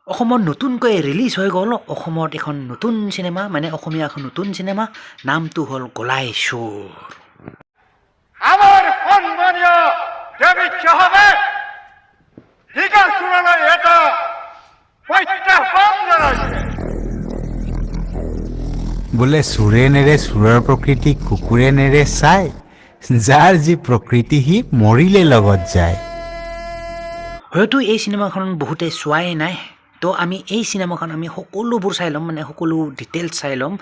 অসমত নতুনকৈ ৰিলিজ হৈ গ'ল অসমত এখন নতুন চিনেমা মানে অসমীয়া এখন নতুন চিনেমা নামটো হ'ল গলাই সুৰ আমাৰ সম্মানীয় ডেভিড সাহেবেৰ দীঘা শুনানোৰ এটা প্ৰত্যাহ্বান জানাইছে বোলে চোৰে নেৰে চোৰৰ প্ৰকৃতি কুকুৰে নেৰে চাই যাৰ যি প্ৰকৃতি সি মৰিলে লগত যায় হয়তো এই চিনেমাখন বহুতে চোৱাই নাই তো আমি এই চিনেমাখন আমি সকলোবোৰ চাই ল'ম মানে সকলো ডিটেইলছ চাই ল'ম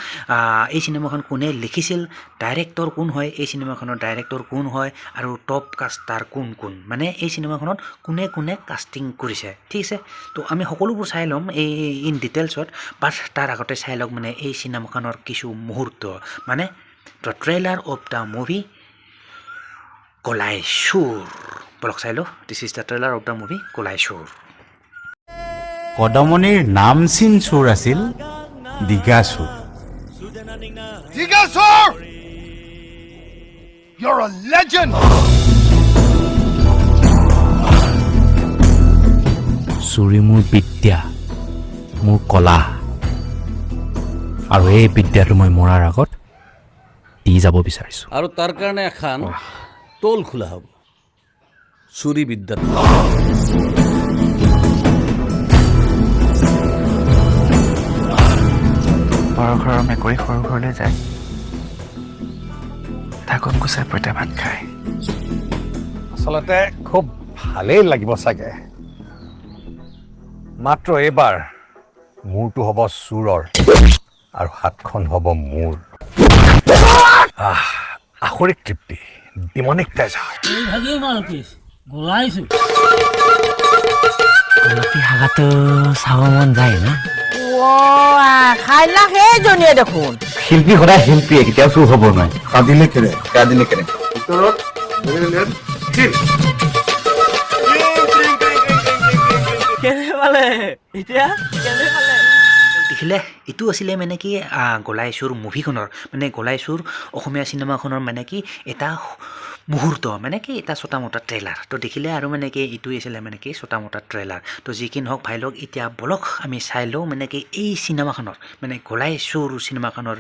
এই চিনেমাখন কোনে লিখিছিল ডাইৰেক্টৰ কোন হয় এই চিনেমাখনৰ ডাইৰেক্টৰ কোন হয় আৰু টপ কাষ্টাৰ কোন কোন মানে এই চিনেমাখনত কোনে কোনে কাষ্টিং কৰিছে ঠিক আছে তো আমি সকলোবোৰ চাই ল'ম এই ইন ডিটেইলছত বাট তাৰ আগতে চাই লওক মানে এই চিনেমাখনৰ কিছু মুহূৰ্ত মানে the trailer of the movie গলাই সুৰ বলক চাই লওঁ this is the trailer of the movie গলাই সুৰ কদমনিৰ নামচিন চোৰ আছিল দীঘাচোৰ দীঘা স্যাৰ You're a legend! চুৰি মোৰ বিদ্যা মোৰ কলা আৰু এই বিদ্যাটো মই মৰাৰ আগত দি যাব বিচাৰিছোঁ আৰু তাৰ কাৰণে এখন টোল খোলা হ'ব চুৰি বিদ্যাত বড় ঘৰৰ মেকুৰী সৰু ঘৰলৈ যায় ঢাকন গুচাই পইতা ভাত খায় আচলতে খুব ভালেই লাগিব চাগে মাত্ৰ এইবাৰ মূৰটো হ'ব চোৰৰ আৰু হাতখন হ'ব মোৰ আখৰিক তৃপ্তি ডিমনিক প্লেজাৰ গোলাপী হাগাটো চাব মন যায় না খাইলা সেইজনীয়ে দেখোন শিল্পী সদায় শিল্পীয়ে কেতিয়াও চুৰ হ'ব নোৱাৰে কাঁদিলে কেনে কেনে পালে এতিয়া কেনে পালে দেখিলে এইটো আছিলে মানে কি গলাই সুৰ মুভিখনৰ মানে গলাই সুৰ অসমীয়া চিনেমাখনৰ মানে কি এটা মুহূৰ্ত মানে কি এটা ছটা মোটা ট্ৰেইলাৰ তো দেখিলে আৰু মানে কি এইটোৱে আছিলে মানে কি ছটা মোটা ট্ৰেইলাৰ তো যি কি নহওক ভাই লওক এতিয়া বলক আমি চাই লওঁ মানে কি এই চিনেমাখনৰ মানে গলাই সুৰ চিনেমাখনৰ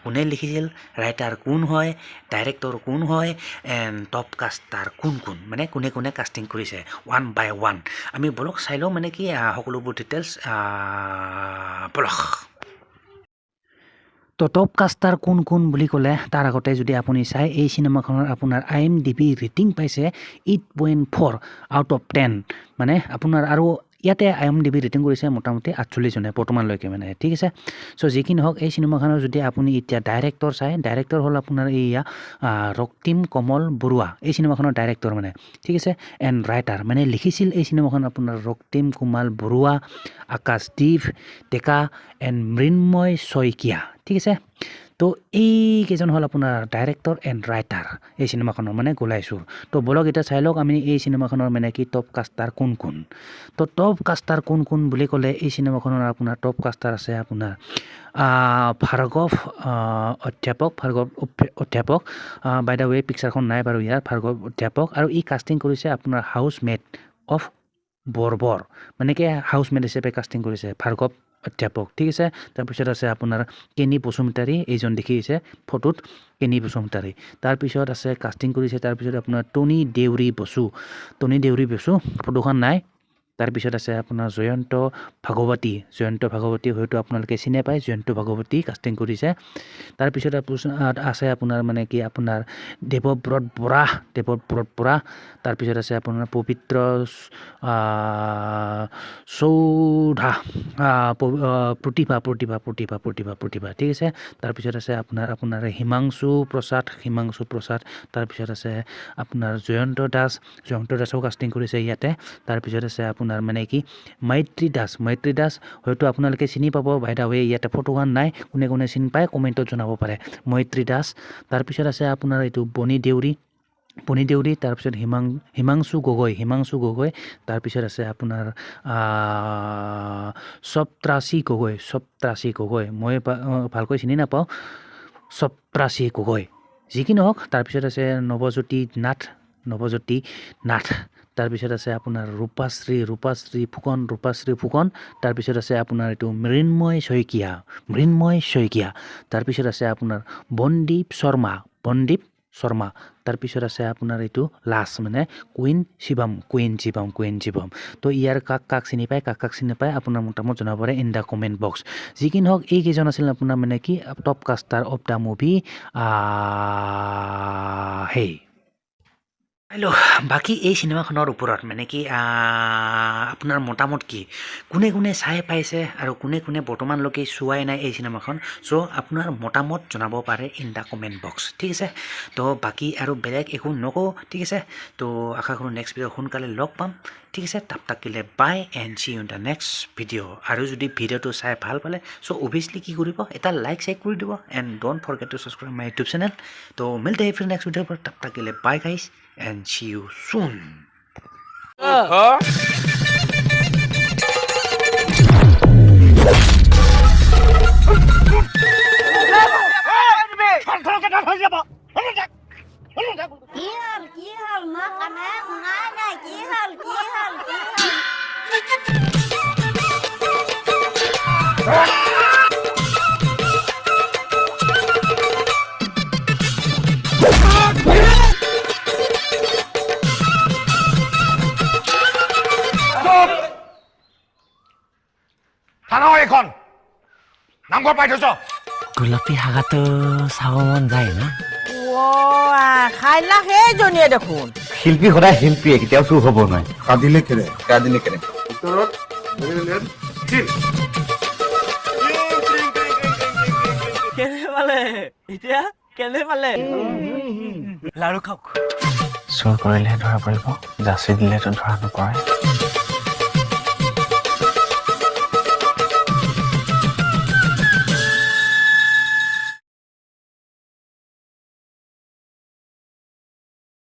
কোনে লিখিছিল ৰাইটাৰ কোন হয় ডাইৰেক্টৰ কোন হয় এণ্ড টপ কাষ্টাৰ কোন কোন মানে কোনে কোনে কাষ্টিং কৰিছে ওৱান বাই ওৱান আমি বলক চাই লওঁ মানে কি সকলোবোৰ ডিটেইলছ বলক তো টপ কাষ্টাৰ কোন কোন বুলি ক'লে তাৰ আগতে যদি আপুনি চাই এই চিনেমাখনৰ আপোনাৰ IMDb ৰেটিং পাইছে 8.4 আউট অফ 10 মানে আপোনাৰ আৰু ইয়াতে IMDb ৰেটিং কৰিছে মোটামুটি 48 জনে বৰ্তমানলৈকে মানে ঠিক আছে চ' যি কি নহওক এই চিনেমাখনৰ যদি আপুনি এতিয়া ডাইৰেক্টৰ চাই ডাইৰেক্টৰ হ'ল আপোনাৰ এইয়া ৰক্তিম কমল বৰুৱা এই চিনেমাখনৰ ডাইৰেক্টৰ মানে ঠিক আছে এণ্ড ৰাইটাৰ মানে লিখিছিল এই চিনেমাখন আপোনাৰ ৰক্তিম কুমাল বৰুৱা আকাশদ্বীপ ডেকা এণ্ড মৃন্ময় শইকীয়া ঠিক আছে তো এইকেইজন হ'ল আপোনাৰ ডাইৰেক্টৰ এণ্ড ৰাইটাৰ এই চিনেমাখনৰ মানে গলাই সুৰ তো বলক এতিয়া চাই লওক আমি এই চিনেমাখনৰ মানে কি টপ কাষ্টাৰ কোন কোন তো টপ কাষ্টাৰ কোন কোন বুলি ক'লে এই চিনেমাখনৰ আপোনাৰ টপ কাষ্টাৰ আছে আপোনাৰ ভাৰ্গৱ অধ্যাপক বাই দ্য ৱে পিকচাৰখন নাই বাৰু ইয়াৰ ভাৰ্গৱ অধ্যাপক আৰু ই কাষ্টিং কৰিছে আপোনাৰ হাউচমেট অফ বৰ্বৰ মানে কি হাউচমেট হিচাপে কাষ্টিং কৰিছে ভাৰ্গৱ অধ্যাপক ঠিক আছে তাৰপিছত আছে আপোনাৰ কেনি বসুমতাৰী এইজন দেখিছে ফটোত কেনি বসুমতাৰী তাৰপিছত আছে কাষ্টিং কৰিছে তাৰপিছত আপোনাৰ টনি দেউৰী বসু ফটোখন নাই তাৰপিছত আছে আপোনাৰ জয়ন্ত ভাগৱতী হয়তো আপোনালোকে চিনি পায় জয়ন্ত ভাগৱতী কাষ্টিং কৰিছে তাৰপিছত আছে আপোনাৰ মানে কি আপোনাৰ দেৱব্ৰত বৰা তাৰপিছত আছে আপোনাৰ পবিত্ৰ চৌধা প্ৰতিভা ঠিক আছে তাৰপিছত আছে আপোনাৰ হিমাংশু প্ৰসাদ তাৰপিছত আছে আপোনাৰ জয়ন্ত দাসো কাষ্টিং কৰিছে ইয়াতে তাৰপিছত আছে আপোনাৰ মানে কি মৈত্ৰী দাস হয়তো আপোনালোকে চিনি পাব বাই দা ৱে ইয়াতে ফটোখন নাই কোনে কোনে চিনি পায় কমেণ্টত জনাব পাৰে মৈত্ৰী দাস তাৰপিছত আছে আপোনাৰ এইটো বনি দেউৰী তাৰপিছত হিমাংশু গগৈ তাৰপিছত আছে আপোনাৰ সপ্তৰাশী গগৈ মই ভালকৈ চিনি নাপাওঁ সপ্তৰাশী গগৈ যি কি নহওক তাৰপিছত আছে নৱজ্যোতি নাথ তাৰপিছত আছে আপোনাৰ ৰূপাশ্ৰী ফুকন তাৰপিছত আছে আপোনাৰ এইটো মৃন্ময় শইকীয়া তাৰপিছত আছে আপোনাৰ বনদীপ শৰ্মা তাৰপিছত আছে আপোনাৰ এইটো লাষ্ট মানে কুইন শিৱম তো ইয়াৰ কাক চিনি পায় আপোনাৰ মতামত জনাব পাৰে ইন দ্য কমেণ্ট বক্স যি কি নহওক এইকেইজন আছিল আপোনাৰ মানে কি top caster of the movie বাকী এই চিনেমাখনৰ ওপৰত মানে কি আপোনাৰ মতামত কি কোনে চাই পাইছে আৰু কোনে বৰ্তমানলৈকে চোৱাই নাই এই চিনেমাখন চ' আপোনাৰ মতামত জনাব পাৰে ইন দ্য কমেণ্ট বক্স ঠিক আছে তো বাকী আৰু বেলেগ একো নকওঁ ঠিক আছে তো আশা কৰোঁ নেক্সট ভিডিঅ' সোনকালে লগ পাম ঠিক আছে তাকিলে bye and see in the next video' আৰু যদি ভিডিঅ'টো চাই ভাল পালে চ' অভিয়াছলি কি কৰিব এটা লাইক কৰি দিব and don't forget two subscribe my YouTube channel তো মিলতে হে ফিৰ নেক্সট ভিডিঅ'ৰ পৰা তাকিলে বাই গাইছ and see you soon. কি হল মই কানে শুনাই নাই কি হল থানা এখন নামঘৰ পাই থৈছ গোলাপী হাগাটো চাব মন যায় না খাইলা সেইজনীয়ে দেখোন শিল্পী সদায় শিল্পীয়ে কেতিয়াও চুৰ হ'ব নোৱাৰে কাঁদিলে কেৰে কেনে পালে এতিয়া কেনে পালে লাৰু খাওক চোৰ কৰিলেহে ধৰা পৰিব যাচি দিলেতো ধৰা নপৰে